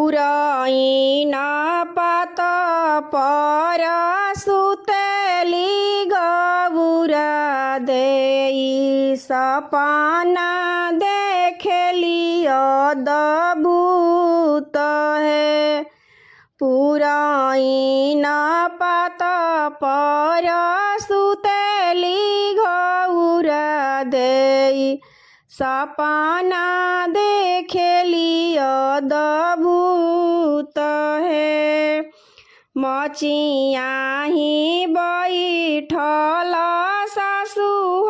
पुरैन पात पर सुतेली गौरा देई सपना देखेली अद्भुत है। पुरैन पात पर सुतेली गौरा देई सपना देखेली अद्भुत है। मचियाही बैठल सासुह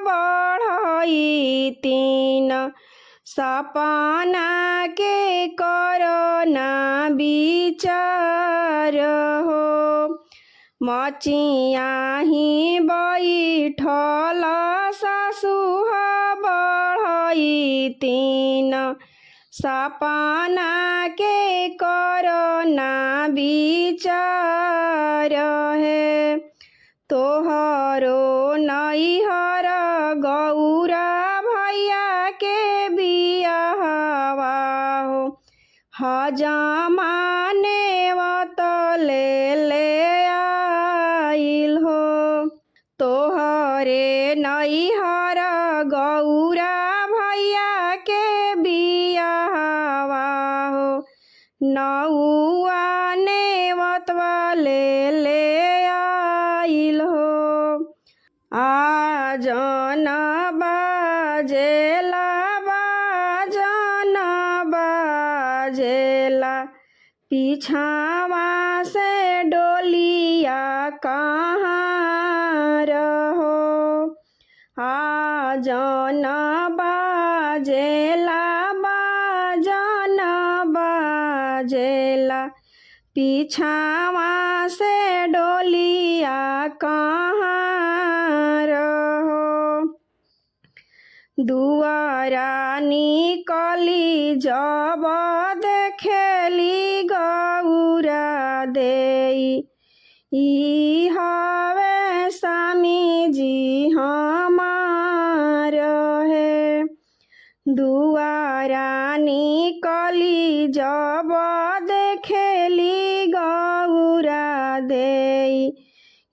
बढ़ई तीन सपना के करना विचार हो। मचियाही बैठल सासुह बढ़ई तीन सपना के करना विचार है। तोहरो नैहर गौरा भैया के बियाहवा हो हजमाने वतले ले आइल हो। तोहरे नैहर गौरा भैया के बियाहवा हो नौआ नेवत वाले ले आइल हो। आजन बाजेला बाजन बाजेला पीछावा से डोलिया कहाँ रहो। आजन बाजेला बाजन बाजेला पीछावा से डोलिया कहाँ रहो। दुआरा निकली जब देखेली गौरा देई ई हवे स्वामी जी हमार है। दुआरा निकली जब देखेली गौरा देई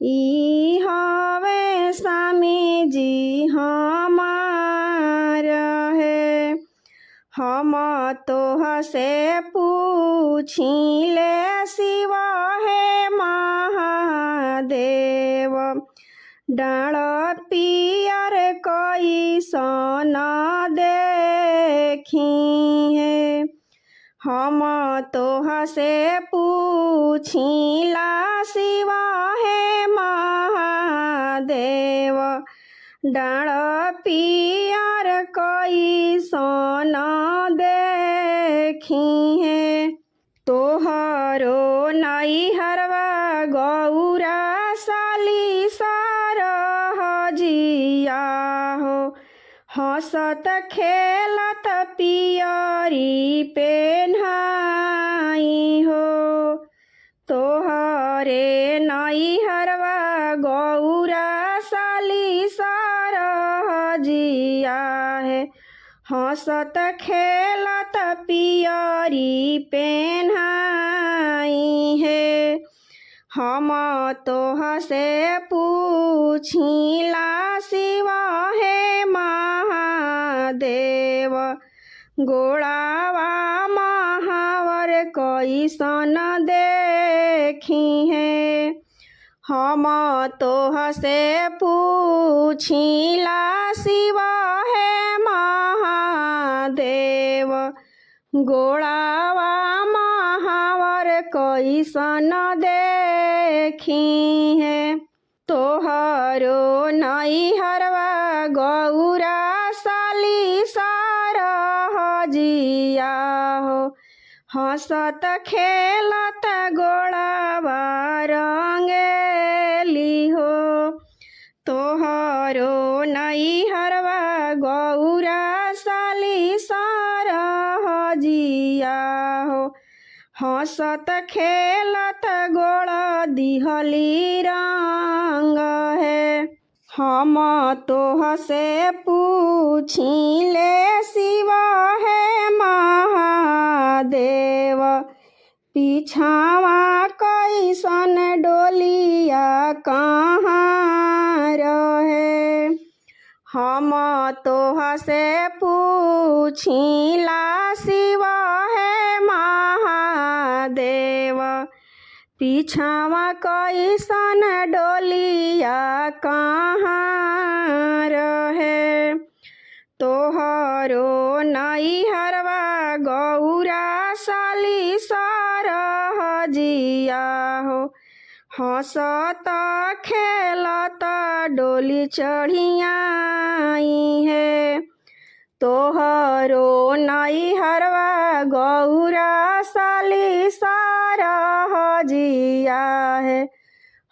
ई हवे स्वामी जी हमार है। हम तोह से पूछिले शिव हे महादेव डाँड़ पियर कैसन देखी है। हम तोह से पूछिला शिव हे महादेव डाँड़ पियर कैसन देखी है। तोहरो नैहरवा गौरा साली सरहजिया हो हंसत खेलत पियरी पेन्हाई हो। तोहरे नैहरवा गौरा साली सरहजिया है हंसत खेलत पियरी पेन्हाई है। हम तोह से पूछिला शिव हे महादेव गोड़ावा महावर कैसन देखी है। हम तोह से पूछिला शिव हे महादेव गोड़ावा महावर कैसन देखी है। तोहरो नैहरवा गौरा साली सरहजिया हो हंसत खेलत गोड़ावा रंगेली हो। तोहरो नैहरवा गौरा साली सरहजिया हो हंसत खेलत गोड़ दिहली रंग है। हम तोह से पूछिले शिव है महादेव, पीछावा कैसन डोलिया कहाँ रहे। हम तोह से पूछिला शिव है महादेव, पीछावा कैसन डोलिया कहाँ रहे। तोहरो नैहरवा गौरा साली सरहजिया हो, हंसत खेलत डोली चढ़ियाई है। तोहरो नैहरवा गौरा साली सरहजिया है,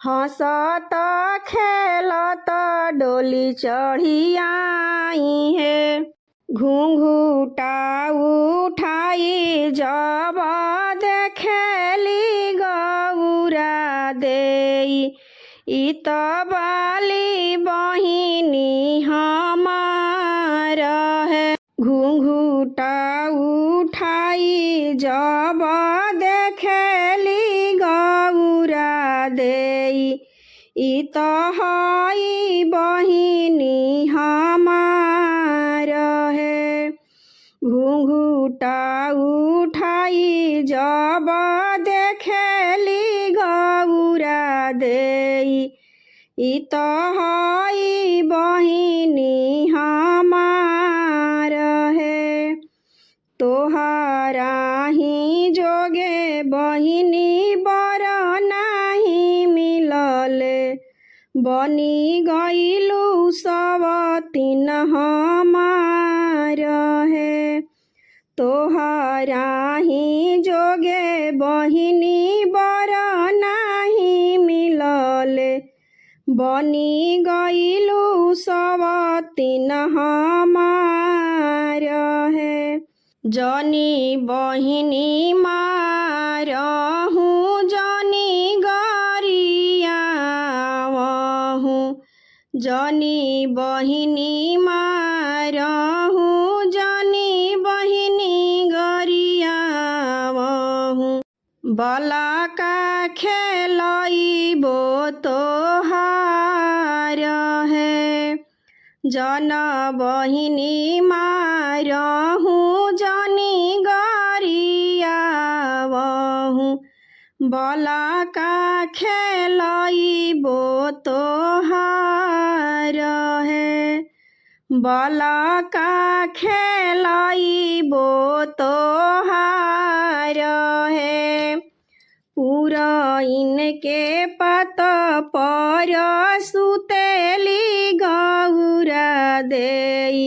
हंसत खेलत डोली चढ़ियाई है। घूंघूटा उठाई जब देखेली गौरा देई, ई त बाली बहिनी हमार है। घूंघूटा उठाई जब देखेली गौरा देई, ई त हई बहिनी हमार है। घूंघूटा उठाई जब देखेली गौरा देई, ई त हई बहिनी हमार है। तोहरा ही जोगे बहिनी बर नाही मिलले, बनी गईलू सब तीन हमार है। तोहरा ही जोगे बहिनी बर नाही मिलले, बनी गईलू सब तीन हमार है। जनी बहिनी मारहूँ जनी गरियावहूँ, जनी बहिनी मारहूँ जनी बहिनी गरियावहूँ। बलका खेलइबो तोहार है, जन बहिनी मारहूँ जनी गरियावहूँ। बलका खेलइबो तोहार है, बलका खेलइबो तोहार है। पुरइन के पत पर सुतेली गौरा देई,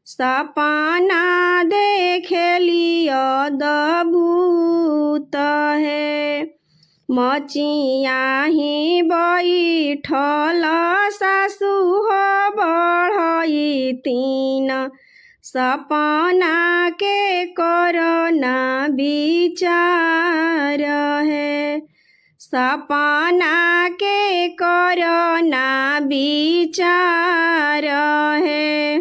सपना देखेली अद्भुत है। मचियाही बैठल सासु हो बढ़ई तीन, सपना के करना विचार है। सपना के करना विचार है।